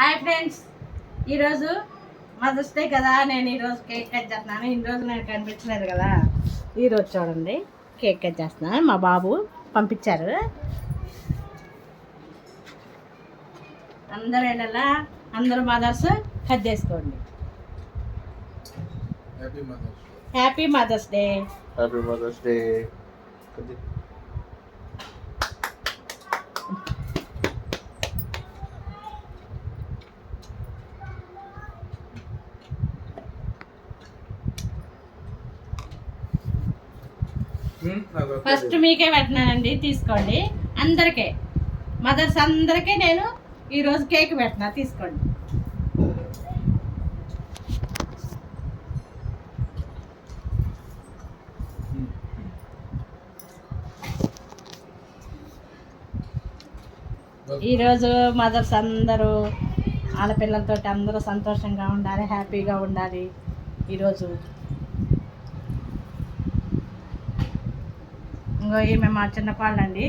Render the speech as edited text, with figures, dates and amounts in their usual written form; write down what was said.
Hi friends, ఈరోజు mothers day కదా. నేను ఈరోజు కేక్ కట్ చేస్తున్నాను. ఈరోజు నాకు కనిపించలేదు కదా. ఈరోజు చూడండి కేక్ కట్ చేస్తున్నాను. మా బాబు పంపించారు. అందరూ వెళ్ళాలా, అందరూ మదర్స్ కట్ చేసుకోండి. Happy Mother's Day. Happy Mother's Day. First మీకే పెట్టినానండి, తీసుకోండి. అందరికీ మదర్స్ అందరికీ నేను ఈరోజు కేక్ పెట్టినా, తీసుకోండి. ఈరోజు మదర్స్ అందరూ ఆడపిల్లలతో అందరూ సంతోషంగా ఉండాలి, హ్యాపీగా ఉండాలి. ఈరోజు ఇంకో ఈమె మా చిన్నపాళ్ళండి.